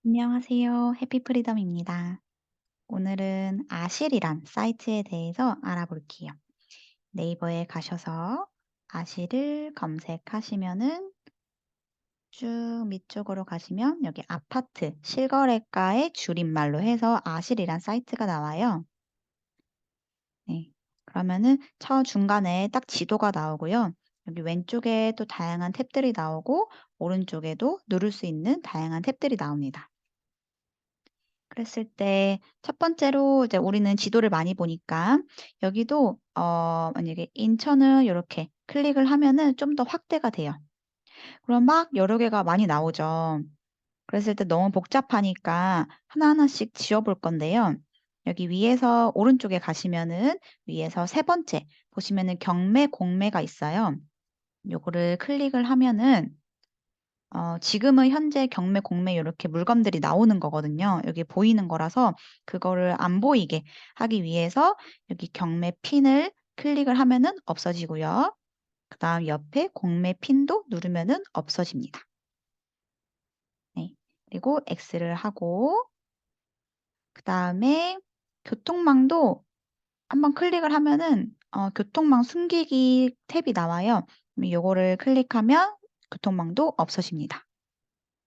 안녕하세요. 해피프리덤입니다. 오늘은 아실이란 사이트에 대해서 알아볼게요. 네이버에 가셔서 아실을 검색하시면은 쭉 밑쪽으로 가시면 여기 아파트 실거래가의 줄임말로 해서 아실이란 사이트가 나와요. 네. 그러면은 중간에 딱 지도가 나오고요. 여기 왼쪽에 또 다양한 탭들이 나오고 오른쪽에도 누를 수 있는 다양한 탭들이 나옵니다. 그랬을 때 첫 번째로 이제 우리는 지도를 많이 보니까 여기도 만약에 인천을 요렇게 클릭을 하면은 좀 더 확대가 돼요. 그럼 막 여러 개가 많이 나오죠. 그랬을 때 너무 복잡하니까 하나하나씩 지워 볼 건데요. 여기 위에서 오른쪽에 가시면은 위에서 세 번째 보시면은 경매, 공매가 있어요. 요거를 클릭을 하면은 지금은 현재 경매, 공매 요렇게 물건들이 나오는 거거든요. 여기 보이는 거라서 그거를 안 보이게 하기 위해서 여기 경매 핀을 클릭을 하면은 없어지고요. 그다음 옆에 공매 핀도 누르면은 없어집니다. 네. 그리고 X를 하고 그다음에 교통망도 한번 클릭을 하면은 교통망 숨기기 탭이 나와요. 그럼 요거를 클릭하면 교통망도 없어집니다.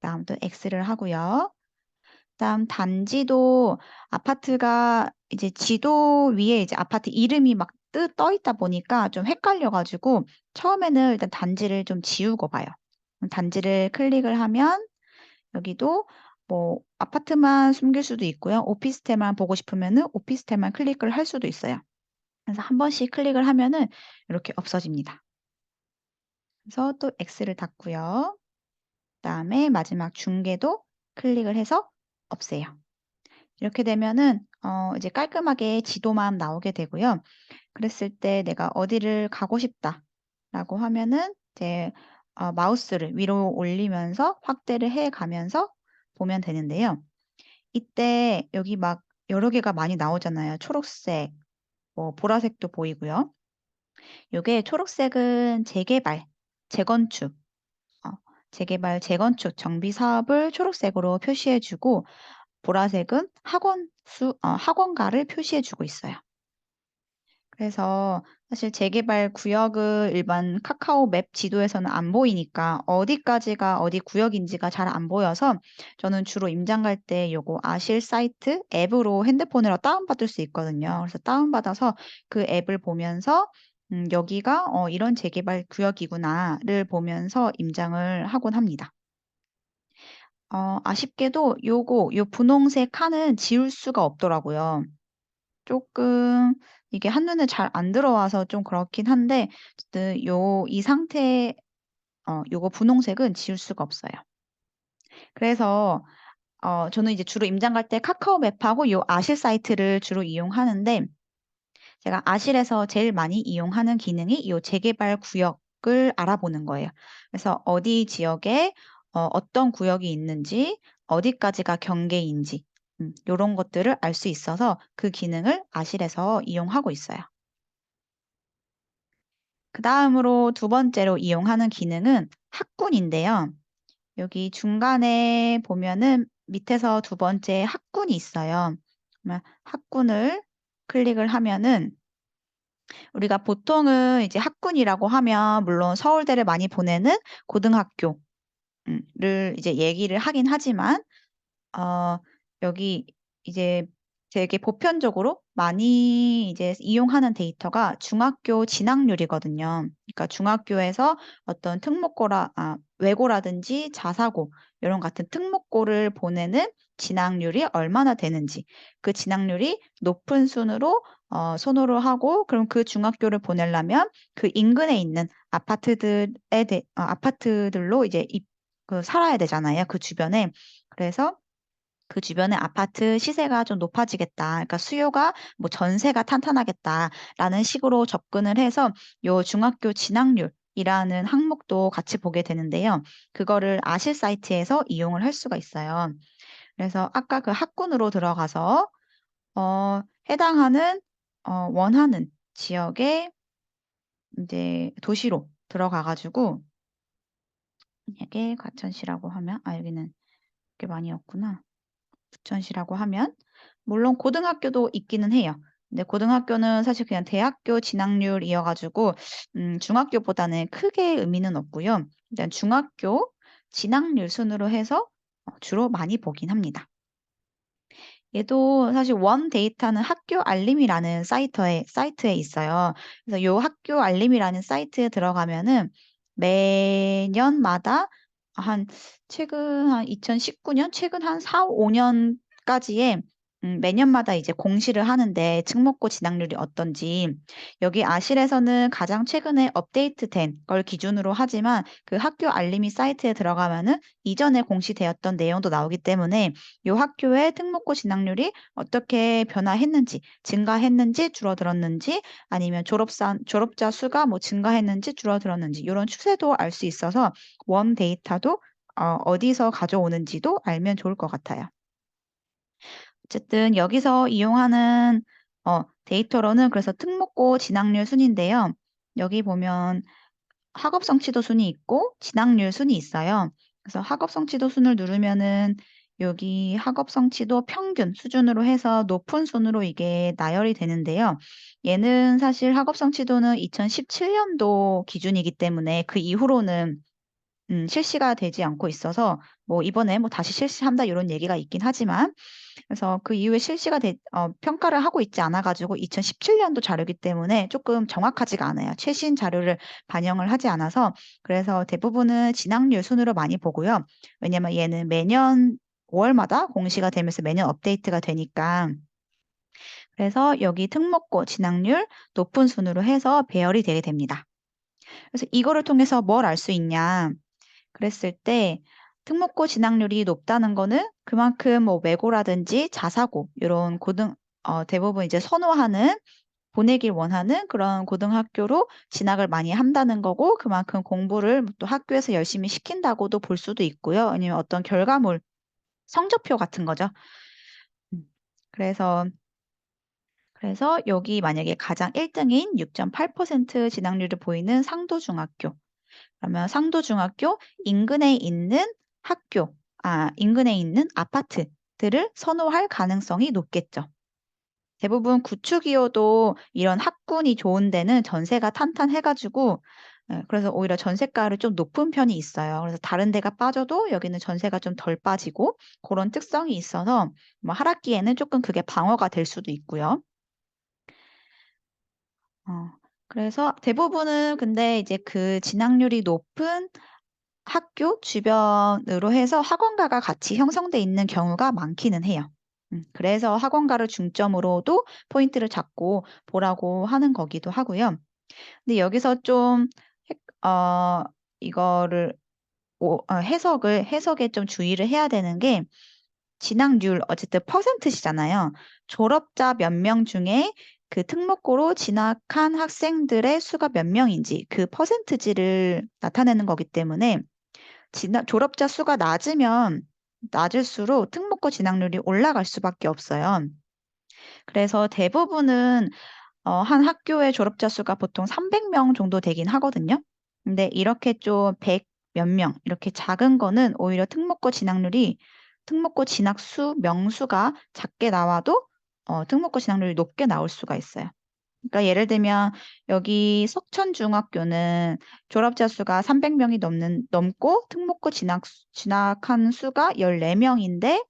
그다음 또 X를 하고요. 그다음 단지도 아파트가 이제 지도 위에 이제 아파트 이름이 막 떠 있다 보니까 좀 헷갈려 가지고 처음에는 일단 단지를 좀 지우고 봐요. 그럼 단지를 클릭을 하면 여기도 뭐 아파트만 숨길 수도 있고요. 오피스텔만 보고 싶으면은 오피스텔만 클릭을 할 수도 있어요. 그래서 한 번씩 클릭을 하면은 이렇게 없어집니다. 그래서 또 X를 닫고요. 그다음에 마지막 중계도 클릭을 해서 없애요. 이렇게 되면은 이제 깔끔하게 지도만 나오게 되고요. 그랬을 때 '내가 어디를 가고 싶다.'라고 하면은 이제 마우스를 위로 올리면서 확대를 해 가면서 보면 되는데요. 이때 여기 막 여러 개가 많이 나오잖아요. 초록색, 뭐 보라색도 보이고요. 요게 초록색은 재개발, 재건축, 어 재개발, 재건축 정비 사업을 초록색으로 표시해 주고 보라색은 학원가를 표시해 주고 있어요. 그래서 사실 재개발 구역을 일반 카카오 맵 지도에서는 안 보이니까 어디까지가 어디 구역인지가 잘 안 보여서 저는 주로 임장 갈 때 요거 아실 사이트 앱으로 핸드폰으로 다운받을 수 있거든요. 그래서 다운받아서 그 앱을 보면서 '여기가 이런 재개발 구역이구나.'를 보면서 임장을 하곤 합니다. 아쉽게도 요 분홍색 칸은 지울 수가 없더라고요. 쪼끔 이게 한눈에 잘 안 들어와서 좀 그렇긴 한데 어쨌든 이 상태 요거 분홍색은 지울 수가 없어요. 그래서 저는 이제 주로 임장 갈 때 카카오 맵하고 요 아실 사이트를 주로 이용하는데 제가 아실에서 제일 많이 이용하는 기능이 요 재개발 구역을 알아보는 거예요. 그래서 어디 지역에 어떤 구역이 있는지 어디까지가 경계인지 요런 것들을 알 수 있어서 그 기능을 아실에서 이용하고 있어요. 그다음으로 두 번째로 이용하는 기능은 학군인데요. 여기 중간에 보면은 밑에서 두 번째 학군이 있어요. 그러면 학군을 클릭을 하면은 우리가 보통은 이제 학군이라고 하면 물론 서울대를 많이 보내는 고등학교 를 이제 얘기를 하긴 하지만 어 여기 이제 되게 보편적으로 많이 이제 이용하는 데이터가 중학교 진학률이거든요. 그러니까 중학교에서 어떤 외고라든지 자사고 요런 같은 특목고를 보내는 진학률이 얼마나 되는지 그 진학률이 높은 순으로 선호를 하고 그럼 그 중학교를 보내려면 그 인근에 있는 아파트들로 이제 살아야 되잖아요, 그 주변에. 그래서 그 주변에 아파트 시세가 좀 높아지겠다. 그러니까 수요가 뭐 전세가 탄탄하겠다라는 식으로 접근을 해서 요 중학교 진학률이라는 항목도 같이 보게 되는데요. 그거를 아실 사이트에서 이용을 할 수가 있어요. 그래서 아까 그 학군으로 들어가서 해당하는 원하는 지역의 인제 도시로 들어가 가지고 만약에 과천시라고 하면 여기는 꽤 많이 없구나. 부천시라고 하면 물론 고등학교도 있기는 해요. 근데 고등학교는 사실 그냥 대학교 진학률이어가지고 중학교보다는 크게 의미는 없고요. 일단 중학교 진학률 순으로 해서 주로 많이 보긴 합니다. 얘도 사실 원 데이터는 학교 알림이라는 사이트에 있어요. 그래서 요 학교 알림이라는 사이트에 들어가면은 매년마다 최근 한 2019년, 최근 한 4, 5년까지의 매년마다 이제 공시를 하는데 특목고 진학률이 어떤지 여기 아실에서는 가장 최근에 업데이트된 걸 기준으로 하지만 그 학교 알림이 사이트에 들어가면은 이전에 공시되었던 내용도 나오기 때문에 이 학교의 특목고 진학률이 어떻게 변화했는지, 증가했는지, 줄어들었는지, 아니면 졸업자 수가 뭐 증가했는지, 줄어들었는지 이런 추세도 알 수 있어서 원 데이터도 어디서 가져오는지도 알면 좋을 것 같아요. 어쨌든 여기서 이용하는 데이터로는 그래서 특목고 진학률 순인데요. 여기 보면 학업 성취도 순이 있고 진학률 순이 있어요. 그래서 학업 성취도 순을 누르면은 여기 학업 성취도 평균 수준으로 해서 높은 순으로 이게 나열이 되는데요. 얘는 사실 학업 성취도는 2017년도 기준이기 때문에 그 이후로는 실시가 되지 않고 있어서 뭐 이번에 뭐 다시 실시한다 이런 얘기가 있긴 하지만 그래서 그 이후에 평가를 하고 있지 않아가지고 2017년도 자료이기 때문에 조금 정확하지가 않아요. 최신 자료를 반영을 하지 않아서 그래서 대부분은 진학률 순으로 많이 보고요. 왜냐면 얘는 매년 5월마다 공시가 되면서 매년 업데이트가 되니까 그래서 여기 특목고 진학률 높은 순으로 해서 배열이 되게 됩니다. 그래서 이거를 통해서 뭘 알 수 있냐? 그랬을 때 특목고 진학률이 높다는 거는 그만큼 뭐 외고라든지 자사고 이런 대부분 이제 선호하는 보내길 원하는 그런 고등학교로 진학을 많이 한다는 거고 그만큼 공부를 또 학교에서 열심히 시킨다고도 볼 수도 있고요. 아니면 어떤 결과물, 성적표 같은 거죠. 음. 그래서 여기 만약에 가장 1등인 6.8% 진학률을 보이는 상도중학교 그러면 상도중학교 인근에 있는 인근에 있는 아파트들을 선호할 가능성이 높겠죠. 대부분 구축이어도 이런 학군이 좋은 데는 전세가 탄탄해가지고, 그래서 오히려 전세가를 좀 높은 편이 있어요. 그래서 다른 데가 빠져도 여기는 전세가 좀 덜 빠지고, 그런 특성이 있어서, 뭐 하락기에는 조금 그게 방어가 될 수도 있고요. 어, 그래서 대부분은 근데 이제 그 진학률이 높은 학교 주변으로 해서 학원가가 같이 형성돼 있는 경우가 많기는 해요. 그래서 학원가를 중점으로도 포인트를 잡고 보라고 하는 거기도 하고요. 근데 여기서 좀 어, 이거를 해석에 좀 주의를 해야 되는 게 진학률 어쨌든 퍼센트시잖아요. 졸업자 몇 명 중에 그 특목고로 진학한 학생들의 수가 몇 명인지 그 퍼센트지를 나타내는 거기 때문에 졸업자 수가 낮을수록 특목고 진학률이 올라갈 수밖에 없어요. 그래서 대부분은 한 학교의 졸업자 수가 보통 300명 정도 되긴 하거든요. 근데 이렇게 좀 100 몇 명, 이렇게 작은 거는 오히려 특목고 진학수 명수가 작게 나와도 특목고 진학률이 높게 나올 수가 있어요. 그러니까 예를 들면 여기 석천중학교는 졸업자 수가 300명이 넘고 특목고 진학한 수가 14명인데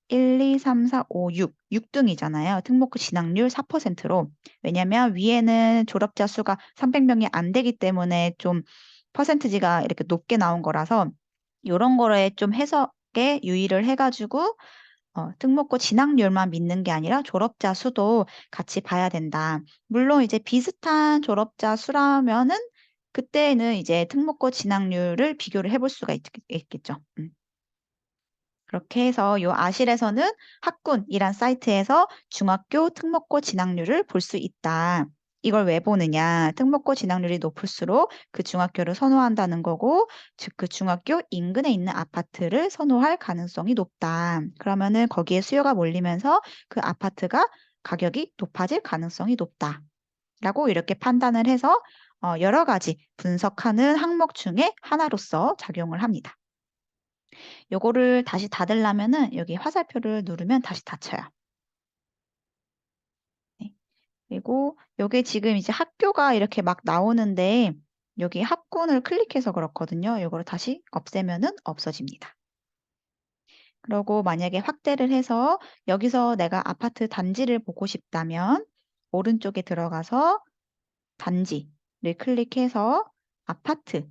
1, 2, 3, 4, 5, 6등이잖아요. 특목고 진학률 4%로. 왜냐면 위에는 졸업자 수가 300명이 안 되기 때문에 좀 퍼센트지가 이렇게 높게 나온 거라서 이런 거에 좀 해석에 유의를 해가지고 특목고 진학률만 믿는 게 아니라 졸업자 수도 같이 봐야 된다. 물론 이제 비슷한 졸업자 수라면은 그때는 이제 특목고 진학률을 비교를 해볼 수가 있겠죠. 그렇게 해서 요 아실에서는 학군이란 사이트에서 중학교 특목고 진학률을 볼 수 있다. 이걸 왜 보느냐? 특목고 진학률이 높을수록 그 중학교를 선호한다는 거고, 즉 그 중학교 인근에 있는 아파트를 선호할 가능성이 높다. 그러면은 거기에 수요가 몰리면서 그 아파트가 가격이 높아질 가능성이 높다. 라고 이렇게 판단을 해서 여러 가지 분석하는 항목 중에 하나로서 작용을 합니다. 요거를 다시 닫으려면은 여기 화살표를 누르면 다시 닫혀요. 네. 그리고 요게 지금 이제 학교가 이렇게 막 나오는데 여기 학군을 클릭해서 그렇거든요. 요거를 다시 없애면은 없어집니다. 그러고 만약에 확대를 해서 여기서 내가 아파트 단지를 보고 싶다면 오른쪽에 들어가서 단지를 클릭해서 아파트를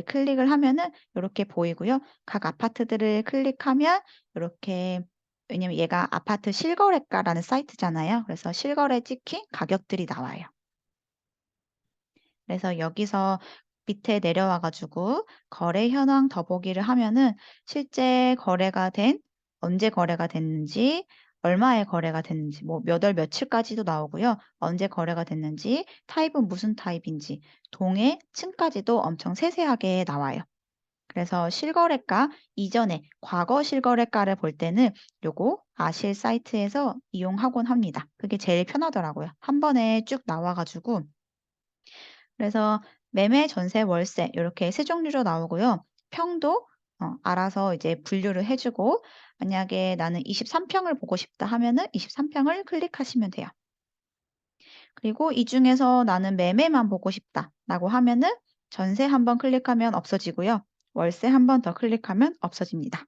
클릭을 하면은 요렇게 보이고요. 각 아파트들을 클릭하면 요렇게, 왜냐면 얘가 아파트 실거래가라는 사이트잖아요. 그래서 실거래 찍힌 가격들이 나와요. 그래서 여기서 밑에 내려와 가지고 거래 현황 더보기를 하면은 실제 거래가 된, 언제 거래가 됐는지, 얼마에 거래가 됐는지, 뭐 몇 월 며칠까지도 나오고요. 언제 거래가 됐는지, 타입은 무슨 타입인지, 동의, 층까지도 엄청 세세하게 나와요. 그래서 실거래가 이전에 과거 실거래가를 볼 때는 요거 아실 사이트에서 이용하곤 합니다. 그게 제일 편하더라고요. 한 번에 쭉 나와 가지고. 그래서 매매, 전세, 월세 요렇게 세 종류로 나오고요. 평도 알아서 이제 분류를 해 주고, 만약에 나는 23평을 보고 싶다 하면은 23평을 클릭하시면 돼요. 그리고 이 중에서 나는 매매만 보고 싶다라고 하면은 전세 한번 클릭하면 없어지고요. 월세 한 번 더 클릭하면 없어집니다.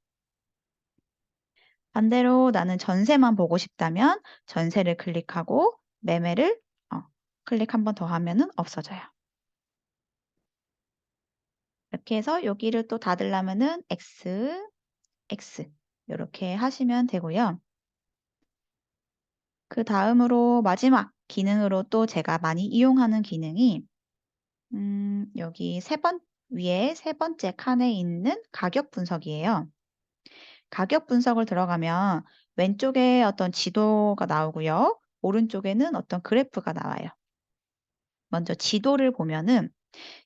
반대로 나는 전세만 보고 싶다면 전세를 클릭하고 매매를 클릭 한 번 더 하면은 없어져요. 이렇게 해서 여기를 또 닫으려면은 X, X 요렇게 하시면 되고요. 그다음으로 마지막 기능으로 또 제가 많이 이용하는 기능이 여기 위에 세 번째 칸에 있는 가격 분석이에요. 가격 분석을 들어가면 왼쪽에 어떤 지도가 나오고요. 오른쪽에는 어떤 그래프가 나와요. 먼저 지도를 보면은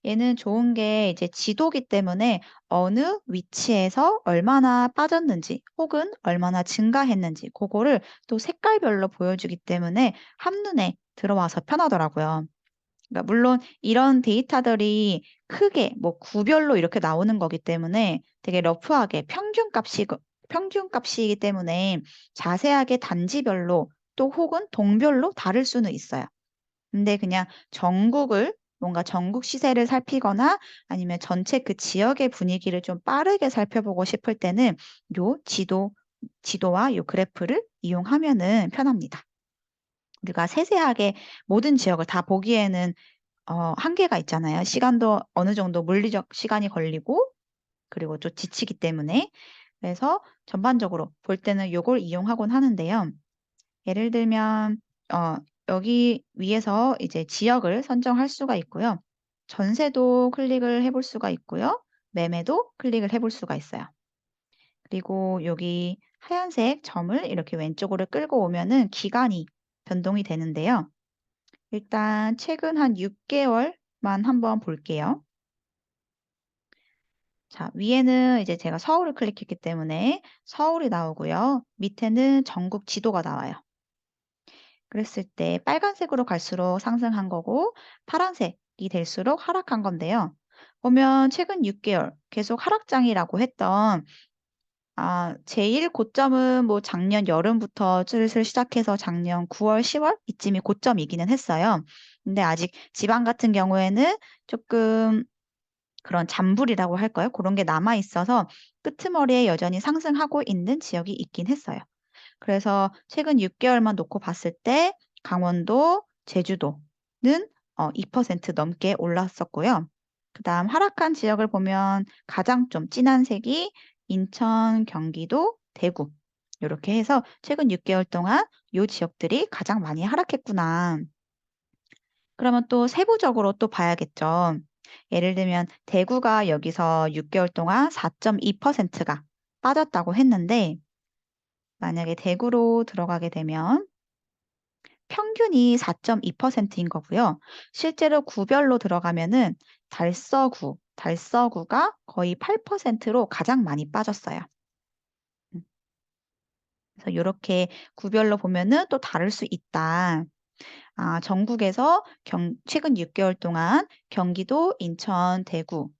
얘는 좋은 게 이제 지도기 때문에 어느 위치에서 얼마나 빠졌는지 혹은 얼마나 증가했는지 그거를 또 색깔별로 보여주기 때문에 한눈에 들어와서 편하더라고요. 그러니까 물론 이런 데이터들이 크게 뭐 구별로 이렇게 나오는 거기 때문에 되게 러프하게 평균값이기 때문에 자세하게 단지별로 또 혹은 동별로 다를 수는 있어요. 근데 그냥 전국을, 뭔가 전국 시세를 살피거나 아니면 전체 그 지역의 분위기를 좀 빠르게 살펴보고 싶을 때는 요 지도와 요 그래프를 이용하면은 편합니다. 우리가 세세하게 모든 지역을 다 보기에는 한계가 있잖아요. 시간도 어느 정도 물리적 시간이 걸리고 그리고 또 지치기 때문에. 그래서 전반적으로 볼 때는 요걸 이용하곤 하는데요. 예를 들면 여기 위에서 이제 지역을 선정할 수가 있고요. 전세도 클릭을 해볼 수가 있고요. 매매도 클릭을 해볼 수가 있어요. 그리고 여기 하얀색 점을 이렇게 왼쪽으로 끌고 오면은 기간이 변동이 되는데요. 일단 최근 한 6개월만 한번 볼게요. 자, 위에는 이제 제가 서울을 클릭했기 때문에 서울이 나오고요. 밑에는 전국 지도가 나와요. 그랬을 때 빨간색으로 갈수록 상승한 거고 파란색이 될수록 하락한 건데요. 보면 최근 6개월 계속 하락장이라고 했던, 제일 고점은 뭐 작년 여름부터 슬슬 시작해서 작년 9월, 10월 이쯤이 고점이기는 했어요. 근데 아직 지방 같은 경우에는 조금 그런 잔불이라고 할까요? 그런 게 남아 있어서 끄트머리에 여전히 상승하고 있는 지역이 있긴 했어요. 그래서 최근 6개월만 놓고 봤을 때 강원도, 제주도는 2% 넘게 올랐었고요. 그다음 하락한 지역을 보면 가장 좀 진한 색이 인천, 경기도, 대구 이렇게 해서 최근 6개월 동안 요 지역들이 가장 많이 하락했구나. 그러면 또 세부적으로 또 봐야겠죠. 예를 들면 대구가 여기서 6개월 동안 4.2%가 빠졌다고 했는데 만약에 대구로 들어가게 되면 평균이 4.2%인 거고요. 실제로 구별로 들어가면은 달서구가 거의 8%로 가장 많이 빠졌어요. 음, 그래서 이렇게 구별로 보면은 또 다를 수 있다. 전국에서 최근 6개월 동안 경기도, 인천, 대구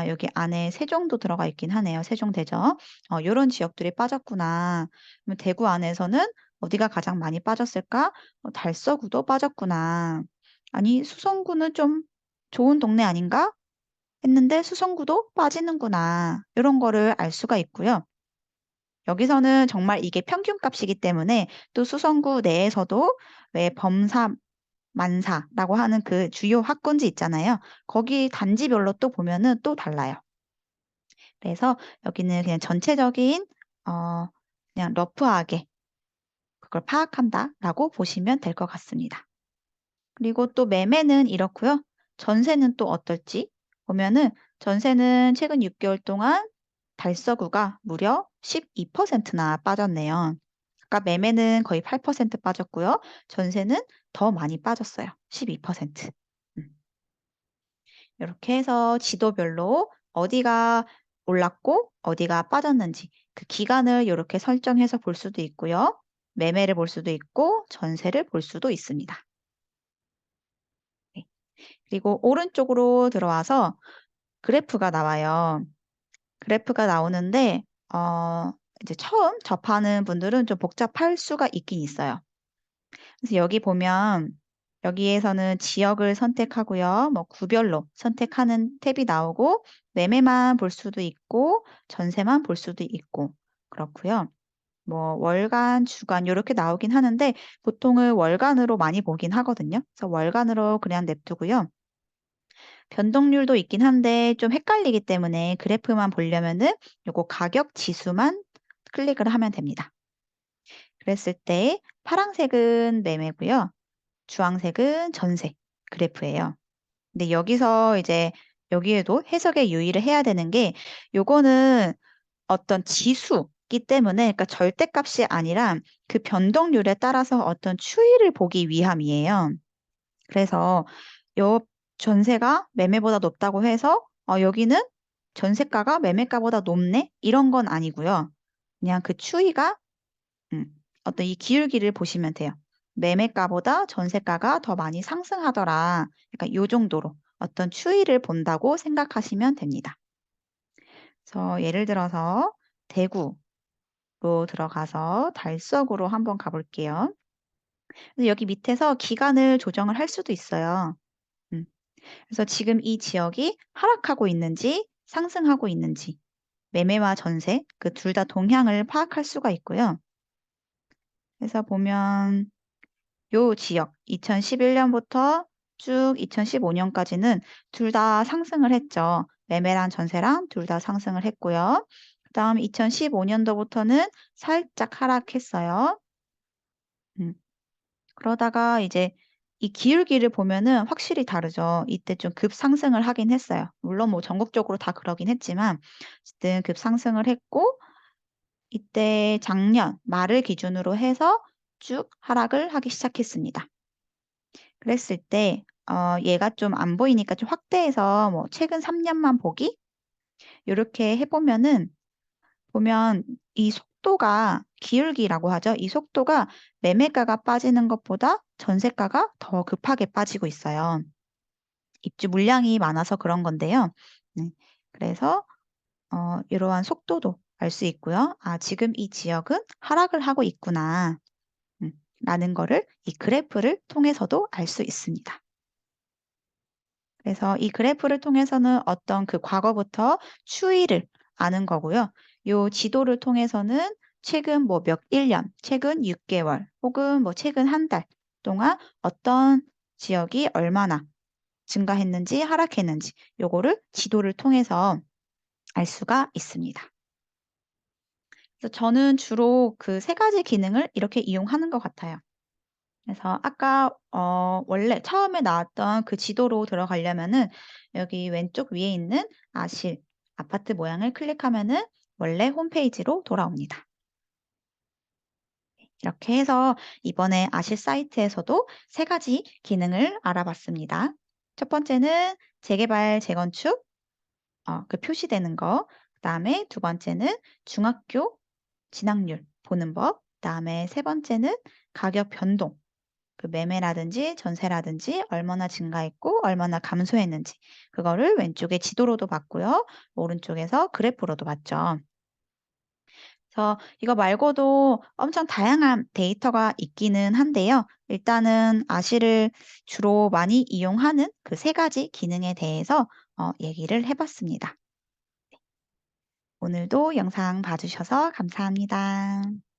여기 안에 세종도 들어가 있긴 하네요. 세종대전. 요런 지역들이 빠졌구나. 그러면 대구 안에서는 어디가 가장 많이 빠졌을까? 달서구도 빠졌구나. 아니, 수성구는 좀 좋은 동네 아닌가? 했는데 수성구도 빠지는구나. 이런 거를 알 수가 있고요. 여기서는 정말 이게 평균값이기 때문에 또 수성구 내에서도 왜 범사, 만사라고 하는 그 주요 학군지 있잖아요. 거기 단지별로 또 보면은 또 달라요. 그래서 여기는 그냥 전체적인 그냥 러프하게 그걸 파악한다라고 보시면 될 것 같습니다. 그리고 또 매매는 이렇고요. 전세는 또 어떨지 보면은 전세는 최근 6개월 동안 달서구가 무려 12%나 빠졌네요. 아까 매매는 거의 8% 빠졌고요. 전세는 더 많이 빠졌어요. 12%. 이렇게 해서 지도별로 어디가 올랐고 어디가 빠졌는지 그 기간을 이렇게 설정해서 볼 수도 있고요. 매매를 볼 수도 있고 전세를 볼 수도 있습니다. 네. 그리고 오른쪽으로 들어와서 그래프가 나와요. 그래프가 나오는데 이제 처음 접하는 분들은 좀 복잡할 수가 있긴 있어요. 그래서 여기 보면 여기에서는 지역을 선택하고요. 뭐 구별로 선택하는 탭이 나오고 매매만 볼 수도 있고 전세만 볼 수도 있고 그렇고요. 뭐 월간, 주간 이렇게 나오긴 하는데 보통은 월간으로 많이 보긴 하거든요. 그래서 월간으로 그냥 냅두고요. 변동률도 있긴 한데 좀 헷갈리기 때문에 그래프만 보려면은 요거 가격 지수만 클릭을 하면 됩니다. 그랬을 때 파란색은 매매고요. 주황색은 전세 그래프예요. 근데 여기서 이제 여기에도 해석에 유의를 해야 되는 게 요거는 어떤 지수이기 때문에 그러니까 절대값이 아니라 그 변동률에 따라서 어떤 추이를 보기 위함이에요. 그래서 요 전세가 매매보다 높다고 해서 여기는 전세가가 매매가보다 높네? 이런 건 아니고요. 그냥 그 추이가 음, 어떤 이 기울기를 보시면 돼요. 매매가보다 전세가가 더 많이 상승하더라. 약간 요 정도로 어떤 추이를 본다고 생각하시면 됩니다. 그래서 예를 들어서 대구로 들어가서 달서구로 한번 가볼게요. 그래서 여기 밑에서 기간을 조정을 할 수도 있어요. 음, 그래서 지금 이 지역이 하락하고 있는지 상승하고 있는지 매매와 전세 그 둘 다 동향을 파악할 수가 있고요. 그래서 보면 요 지역 2011년부터 쭉 2015년까지는 둘 다 상승을 했죠. 매매랑 전세랑 둘 다 상승을 했고요. 그다음 2015년도부터는 살짝 하락했어요. 음, 그러다가 이제 이 기울기를 보면은 확실히 다르죠. 이때 좀 급상승을 하긴 했어요. 물론 뭐 전국적으로 다 그러긴 했지만 어쨌든 급상승을 했고 이때 작년 말을 기준으로 해서 쭉 하락을 하기 시작했습니다. 그랬을 때 얘가 좀 안 보이니까 좀 확대해서 뭐 최근 3년만 보기 요렇게 해 보면 이 속도가 기울기라고 하죠. 이 속도가 매매가가 빠지는 것보다 전세가가 더 급하게 빠지고 있어요. 입주 물량이 많아서 그런 건데요. 네. 그래서 이러한 속도도 알 수 있고요. 아, 지금 이 지역은 하락을 하고 있구나. 라는 거를 이 그래프를 통해서도 알 수 있습니다. 그래서 이 그래프를 통해서는 어떤 그 과거부터 추이를 아는 거고요. 요 지도를 통해서는 최근 뭐 몇 1년, 최근 6개월, 혹은 뭐 최근 한 달 동안 어떤 지역이 얼마나 증가했는지 하락했는지 요거를 지도를 통해서 알 수가 있습니다. 그래서 저는 주로 그 세 가지 기능을 이렇게 이용하는 것 같아요. 그래서 아까 원래 처음에 나왔던 그 지도로 들어가려면은 여기 왼쪽 위에 있는 아실 아파트 모양을 클릭하면은 원래 홈페이지로 돌아옵니다. 이렇게 해서 이번에 아실 사이트에서도 세 가지 기능을 알아봤습니다. 첫 번째는 재개발, 재건축, 그 표시되는 거. 그다음에 두 번째는 중학교 진학률 보는 법. 그다음에 세 번째는 가격 변동. 그 매매라든지 전세라든지 얼마나 증가했고 얼마나 감소했는지 그거를 왼쪽에 지도로도 봤고요. 오른쪽에서 그래프로도 봤죠. 그래서 이거 말고도 엄청 다양한 데이터가 있기는 한데요. 일단은 아시를 주로 많이 이용하는 그 세 가지 기능에 대해서 얘기를 해봤습니다. 오늘도 영상 봐주셔서 감사합니다.